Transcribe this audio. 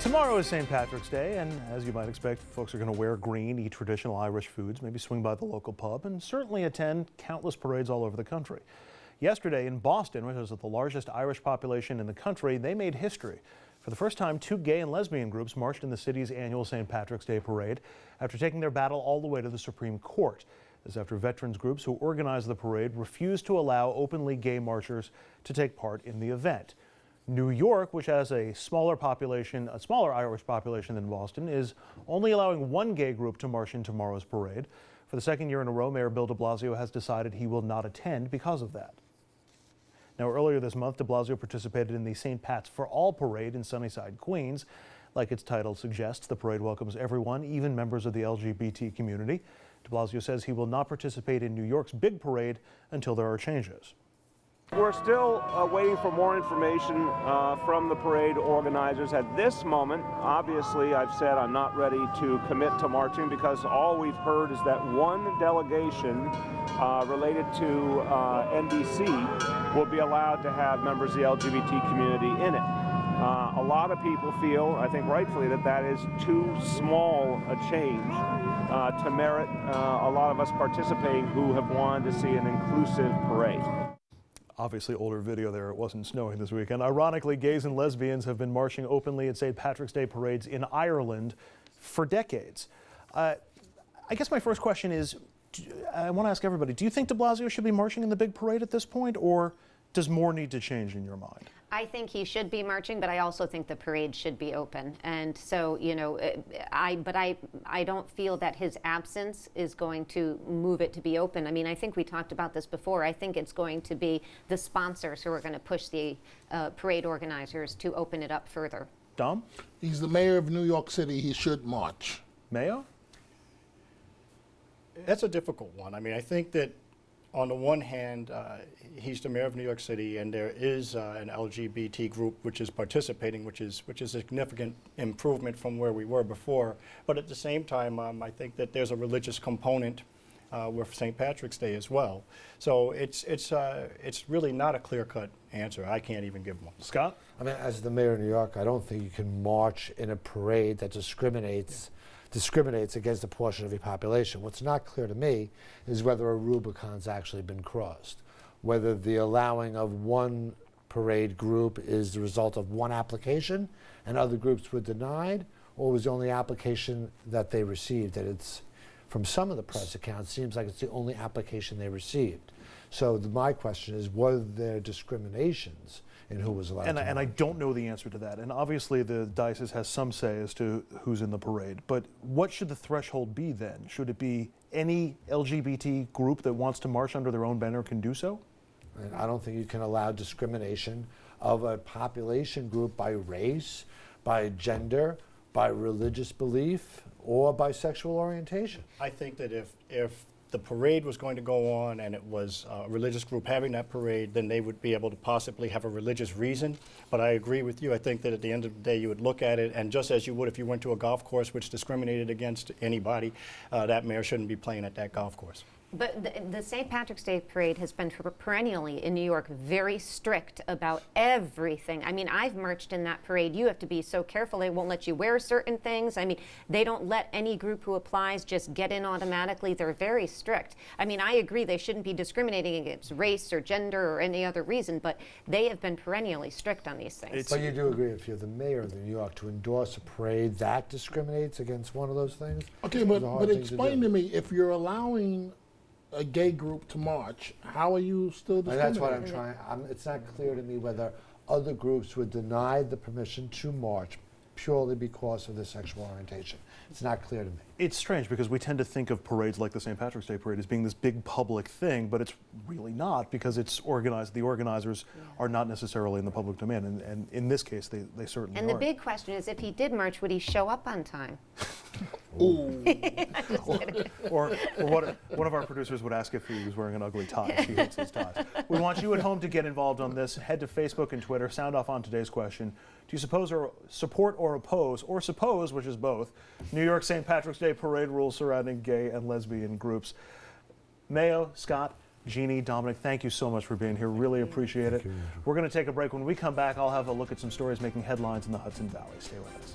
Tomorrow is St. Patrick's Day, and as you might expect, folks are going to wear green, eat traditional Irish foods, maybe swing by the local pub, and certainly attend countless parades all over the country. Yesterday in Boston, which is the largest Irish population in the country, they made history. For the first time, two gay and lesbian groups marched in the city's annual St. Patrick's Day parade after taking their battle all the way to the Supreme Court. This after veterans groups who organized the parade refused to allow openly gay marchers to take part in the event. New York, which has a smaller Irish population than Boston, is only allowing one gay group to march in tomorrow's parade. For the second year in a row, Mayor Bill de Blasio has decided he will not attend because of that. Now, earlier this month, de Blasio participated in the St. Pat's for All parade in Sunnyside, Queens. Like its title suggests, the parade welcomes everyone, even members of the LGBT community. De Blasio says he will not participate in New York's big parade until there are changes. We're still waiting for more information from the parade organizers. At this moment, obviously, I've said I'm not ready to commit to marching because all we've heard is that one delegation related to NBC will be allowed to have members of the LGBT community in it. A lot of people feel, I think rightfully, that that is too small a change to merit a lot of us participating who have wanted to see an inclusive parade. Obviously older video there, it wasn't snowing this weekend. Ironically, gays and lesbians have been marching openly at St. Patrick's Day parades in Ireland for decades. I guess my first question is, I want to ask everybody, do you think de Blasio should be marching in the big parade at this point, or does more need to change in your mind? I think he should be marching, but I also think the parade should be open. And so, you know, I don't feel that his absence is going to move it to be open. I mean, I think we talked about this before. I think it's going to be the sponsors who are going to push the parade organizers to open it up further. Dom? He's the mayor of New York City. He should march. Mayo? That's a difficult one. I mean, I think that on the one hand, he's the mayor of New York City, and there is an LGBT group which is participating, which is a significant improvement from where we were before. But at the same time, I think that there's a religious component with St. Patrick's Day as well. So it's really not a clear-cut answer. I can't even give one. Scott? I mean, as the mayor of New York, I don't think you can march in a parade that discriminates against a portion of your population. What's not clear to me is whether a Rubicon's actually been crossed, whether the allowing of one parade group is the result of one application and other groups were denied, or was the only application that they received. That it's, from some of the press accounts, seems like it's the only application they received. So my question is, were there discriminations in who was allowed to march? And I don't know the answer to that. And obviously the diocese has some say as to who's in the parade. But what should the threshold be then? Should it be any LGBT group that wants to march under their own banner can do so? And I don't think you can allow discrimination of a population group by race, by gender, by religious belief, or by sexual orientation. I think that if the parade was going to go on and it was a religious group having that parade, then they would be able to possibly have a religious reason. But I agree with you. I think that at the end of the day, you would look at it, and just as you would if you went to a golf course which discriminated against anybody, that mayor shouldn't be playing at that golf course. But the St. Patrick's Day parade has been perennially in New York very strict about everything. I mean, I've marched in that parade. You have to be so careful. They won't let you wear certain things. I mean, they don't let any group who applies just get in automatically. They're very strict. I mean, I agree they shouldn't be discriminating against race or gender or any other reason, but they have been perennially strict on these things. But you do agree, if you're the mayor of New York, to endorse a parade that discriminates against one of those things? Okay, but explain to me, if you're allowing a gay group to march, how are you still discriminating? That's what I'm trying. It's not clear to me whether other groups were denied the permission to march purely because of their sexual orientation. It's not clear to me. It's strange because we tend to think of parades like the St. Patrick's Day parade as being this big public thing, but it's really not, because it's organized. The organizers are not necessarily in the public domain, and in this case, they certainly And aren't. the big question is, if he did march, would he show up on time? Ooh. or what one of our producers would ask if he was wearing an ugly tie. She hates his ties. We want you at home to get involved on this. Head to Facebook and Twitter. Sound off on today's question. Do you support or oppose, or suppose, which is both, New York St. Patrick's Day parade rules surrounding gay and lesbian groups? Mayo, Scott, Jeannie, Dominic, thank you so much for being here. Really appreciate it. We're going to take a break. When we come back, I'll have a look at some stories making headlines in the Hudson Valley. Stay with us.